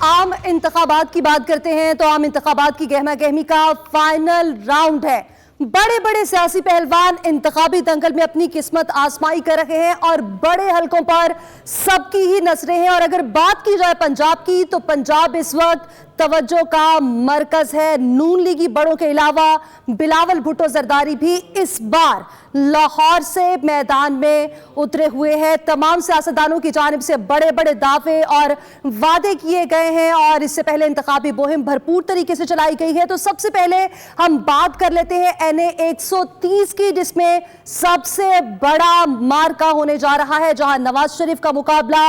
आम इंतखाबात की बात करते हैं तो आम इंतखाबात की गहमा गहमी का फाइनल राउंड है। बड़े बड़े सियासी पहलवान इंतखाबी दंगल में अपनी किस्मत आजमाई कर रहे हैं और बड़े हलकों पर सबकी ही नजरें हैं। और अगर बात की जाए पंजाब की तो पंजाब इस वक्त तवज्जो का मरकज है। नून लीगी बड़ों के अलावा बिलावल भुट्टो जरदारी भी इस बार लाहौर से मैदान में उतरे हुए हैं। तमाम सियासतदानों की जानिब से बड़े बड़े दावे और वादे किए गए हैं और इससे पहले इंतखाबी मुहिम भरपूर तरीके से चलाई गई है। तो सबसे पहले हम बात कर लेते हैं NA 130 की, जिसमें सबसे बड़ा मार्का होने जा रहा है, जहां नवाज शरीफ का मुकाबला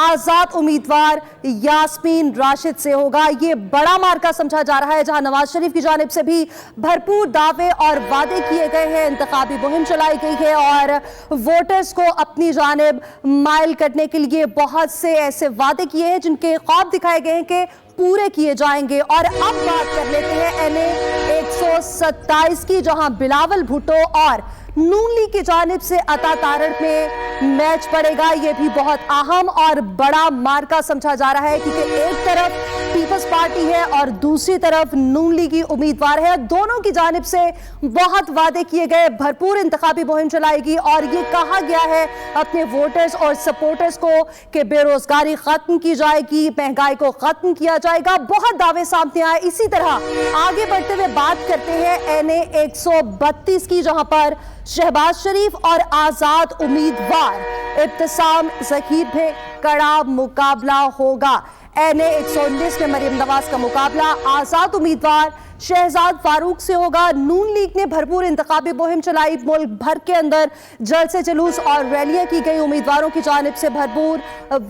आजाद उम्मीदवार यास्मीन राशिद से होगा। ये बड़ा मार्का समझा जा रहा है, जहां नवाज शरीफ की जानिब से भी भरपूर दावे और वादे किए गए हैं। इंतखाबी मुहिम चलाई गई है और वोटर्स को अपनी जानिब माइल करने के लिए बहुत से ऐसे वादे किए हैं जिनके ख्वाब दिखाए गए हैं कि पूरे किए जाएंगे। और अब बात कर लेते हैं NA 127 की, जहां बिलावल भुट्टो और नून लीग की जानिब से अता तारड़ में मैच पड़ेगा। यह भी बहुत अहम और बड़ा मार्का समझा जा रहा है, क्योंकि एक तरफ पीपल्स पार्टी है और दूसरी तरफ नून लीगी उम्मीदवार है। दोनों की जानिब से बहुत वादे किए गए, भरपूर इंतखाबी मुहिम चलाएगी और ये कहा गया है अपने वोटर्स और सपोर्टर्स को कि बेरोजगारी खत्म की जाएगी, महंगाई को खत्म किया जाएगा। बहुत दावे सामने आए। इसी तरह आगे बढ़ते हुए बात करते हैं NA 132 की, जहां पर शहबाज शरीफ और आजाद उम्मीदवार इब्तिसाम ज़कीर में कड़ा मुकाबला होगा। NA 119 में मरियम नवाज का मुकाबला आजाद उम्मीदवार शहजाद फारूक से होगा। नून लीग ने भरपूर इंतखाबी मुहिम चलाई, मुल्क भर के अंदर जलसे जुलूस और रैलियां की गई, उम्मीदवारों की जानिब से भरपूर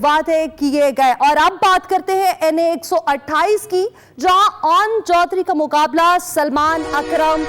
वादे किए गए। और अब बात करते हैं NA 128 की, जहां ऑन चौधरी का मुकाबला सलमान अकरम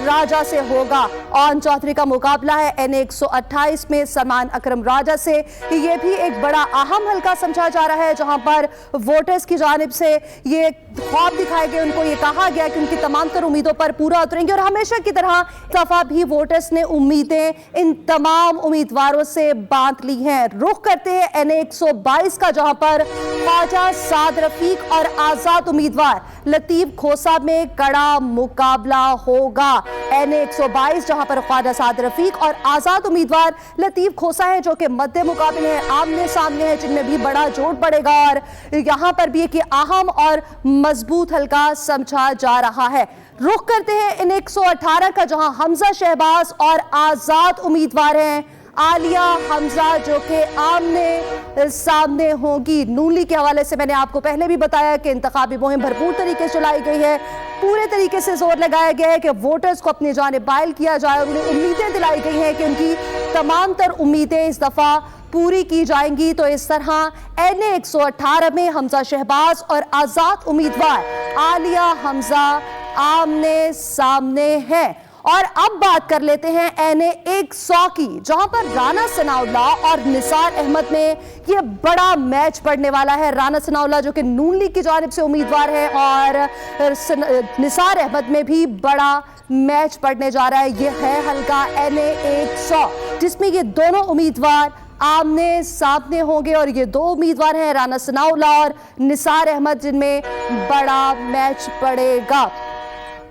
राजा से होगा। ऑन चौधरी का मुकाबला है NA 128 में सलमान अकरम राजा से। यह भी एक बड़ा अहम हल्का समझा जा रहा है, जहां पर वोटर्स की जानिब से ये ख्वाब दिखाए गए, उनको ये कहा गया कि उनकी तमाम तर उम्मीदों पर पूरा उतरेंगे। और हमेशा की तरह दफा भी वोटर्स ने उम्मीदें इन तमाम उम्मीदवारों से बांध ली हैं। रुख करते हैं NA 122 का, जहां पर ख्वाजा साद रफीक और आजाद उम्मीदवार लतीफ खोसा में कड़ा मुकाबला होगा। NA 122 जहां पर ख्वाजा साद रफीक और आजाद उम्मीदवार लतीफ खोसा है, जो कि मद्दे मुकाबले हैं, आमने सामने है, जिनमें भी बड़ा जोर पड़ेगा। और यहां पर भी एक अहम और मजबूत हल्का समझा जा रहा है। रुख करते हैं NA 118 का, जहां हमजा शहबाज और आजाद उम्मीदवार हैं आलिया हमजा, जो कि आमने सामने होंगी। नून लीग के हवाले से मैंने आपको पहले भी बताया कि इंतखाबी मुहिम भरपूर तरीके से चलाई गई है। पूरे तरीके से जोर लगाया गया है कि वोटर्स को अपनी जानिब माइल किया जाए और उन्हें उम्मीदें दिलाई गई हैं कि उनकी तमाम तर उम्मीदें इस दफा पूरी की जाएंगी। तो इस तरह NA 118 में हमजा शहबाज और आजाद उम्मीदवार आलिया हमजा आमने सामने हैं। और अब बात कर लेते हैं NA 100 की, जहां पर राना सनाउल्लाह और निसार अहमद में ये बड़ा मैच पड़ने वाला है। राना सनाउल्लाह जो कि नून लीग की जानिब से उम्मीदवार है और निसार अहमद में भी बड़ा मैच पड़ने जा रहा है। ये है हल्का NA 100, जिसमें ये दोनों उम्मीदवार आमने सामने होंगे। और ये दो उम्मीदवार हैं राना सनाउल्लाह और निसार अहमद, जिनमें बड़ा मैच पड़ेगा।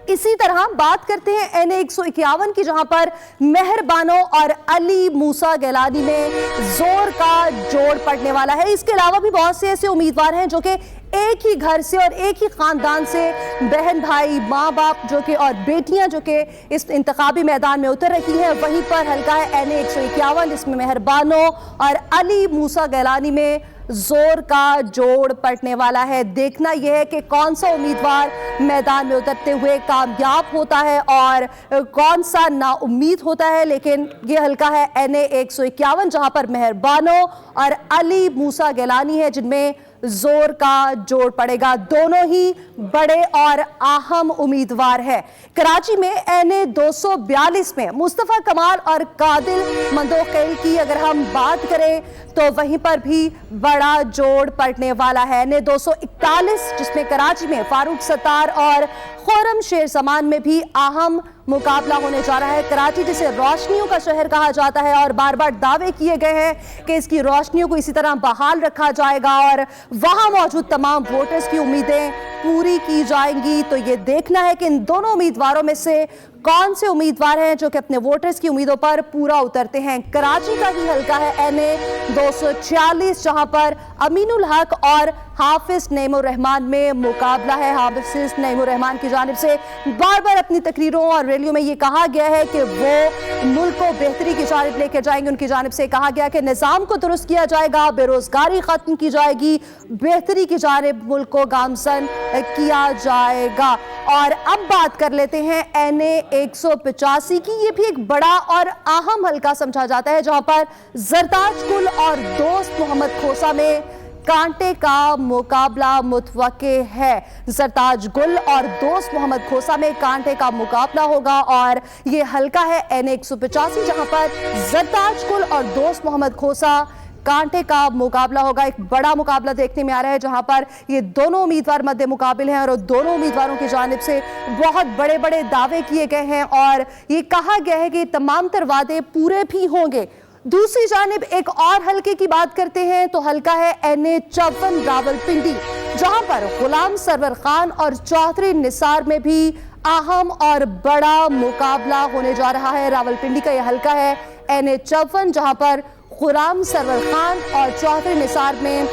इसी तरह बात करते हैं NA 151 की, जहां पर मेहरबानो और अली मूसा गैलानी में जोर का जोड़ पड़ने वाला है। इसके अलावा भी बहुत से ऐसे उम्मीदवार हैं जो कि एक ही घर से और एक ही खानदान से, बहन भाई माँ बाप जो कि और बेटियां जो कि इस इंतखाबी मैदान में उतर रही हैं। वहीं पर हल्का है NA 151, जिसमें मेहरबानो और अली मूसा गैलानी में जोर का जोड़ पड़ने वाला है। देखना यह है कि कौन सा उम्मीदवार मैदान में उतरते हुए कामयाब होता है और कौन सा नाउम्मीद होता है। लेकिन यह हल्का है NA 151, जहां पर मेहरबानो और अली मूसा गैलानी है, जिनमें जोर का जोड़ पड़ेगा। दोनों ही बड़े और अहम उम्मीदवार है। कराची में NA 242 में मुस्तफा कमाल और कादिल मंदोखेल की अगर हम बात करें तो वहीं पर भी बड़ा जोड़ पड़ने वाला है। NA 241, जिसमें कराची में फारूक सत्तार और खुर्रम शेर जमान में भी अहम मुकाबला होने जा रहा है। कराची जिसे रोशनियों का शहर कहा जाता है और बार बार दावे किए गए हैं कि इसकी रोशनियों को इसी तरह बहाल रखा जाएगा और वहां मौजूद तमाम वोटर्स की उम्मीदें पूरी की जाएंगी। तो ये देखना है कि इन दोनों उम्मीदवारों में से कौन से उम्मीदवार हैं जो कि अपने वोटर्स की उम्मीदों पर पूरा उतरते हैं। कराची का ही हल्का है NA 246, जहां पर अमीनुल हक और हाफिज नईमुर रहमान में मुकाबला है। हाफिज नईमुर रहमान की जानिब से बार बार अपनी तकरीरों और रैलियों में ये कहा गया है कि वो मुल्क को बेहतरी की जानिब लेकर जाएंगे। उनकी जानिब से कहा गया कि निज़ाम को दुरुस्त किया जाएगा, बेरोजगारी खत्म की जाएगी, बेहतरी की जानिब मुल्क को गामजन किया जाएगा। और अब बात कर लेते हैं NA 185 की। ये भी एक बड़ा और अहम हल्का समझा जाता है, जहां पर जरताज गुल और दोस्त मोहम्मद खोसा में कांटे का मुकाबला मुतवक्के है। जरताज गुल और दोस्त मोहम्मद खोसा में कांटे का मुकाबला होगा और ये हल्का है NA 185, जहां पर जरताज गुल और दोस्त मोहम्मद खोसा कांटे का मुकाबला होगा। एक बड़ा मुकाबला देखने में आ रहा है, जहां पर ये दोनों उम्मीदवार मध्य मुकाबिल हैं और दोनों उम्मीदवारों की जानिब से बहुत बड़े बड़े दावे किए गए हैं और ये कहा गया है कि तमाम तर वादे पूरे भी होंगे। दूसरी जानिब एक और हल्के की बात करते हैं तो हल्का है NA 54 रावलपिंडी, जहां पर गुलाम सरवर खान और चौधरी निसार में भी अहम और बड़ा मुकाबला होने जा रहा है। रावलपिंडी का यह हल्का है NA 54, जहां पर गुलाम सरवर खान और चौधरी निसार में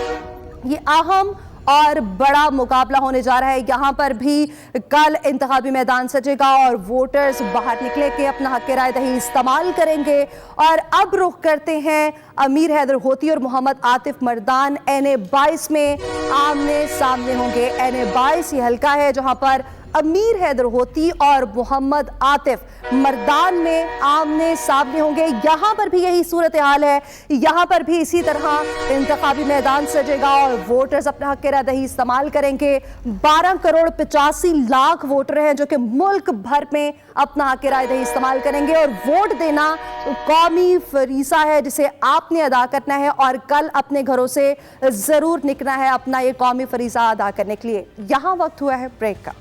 ये अहम और बड़ा मुकाबला होने जा रहा है। यहाँ पर भी कल इंतखाबी मैदान सजेगा और वोटर्स बाहर निकले के अपना हक राय दही इस्तेमाल करेंगे। और अब रुख करते हैं अमीर हैदर होती और मोहम्मद आतिफ मर्दान NA 22 में आमने सामने होंगे। NA 22 ये हल्का है जहाँ पर अमीर हैदर होती और मोहम्मद आतिफ मर्दान में आमने सामने होंगे। यहाँ पर भी यही सूरत हाल है, यहाँ पर भी इसी तरह इंतखाबी मैदान सजेगा और वोटर्स अपना हक राय दही इस्तेमाल करेंगे। 12 करोड़ 85 लाख वोटर हैं जो कि मुल्क भर में अपना हक राय दही इस्तेमाल करेंगे और वोट देना कौमी फरीज़ा है जिसे आपने अदा करना है और कल अपने घरों से ज़रूर निकलना है अपना ये कौमी फरीज़ा अदा करने के लिए। यहाँ वक्त हुआ है ब्रेक का।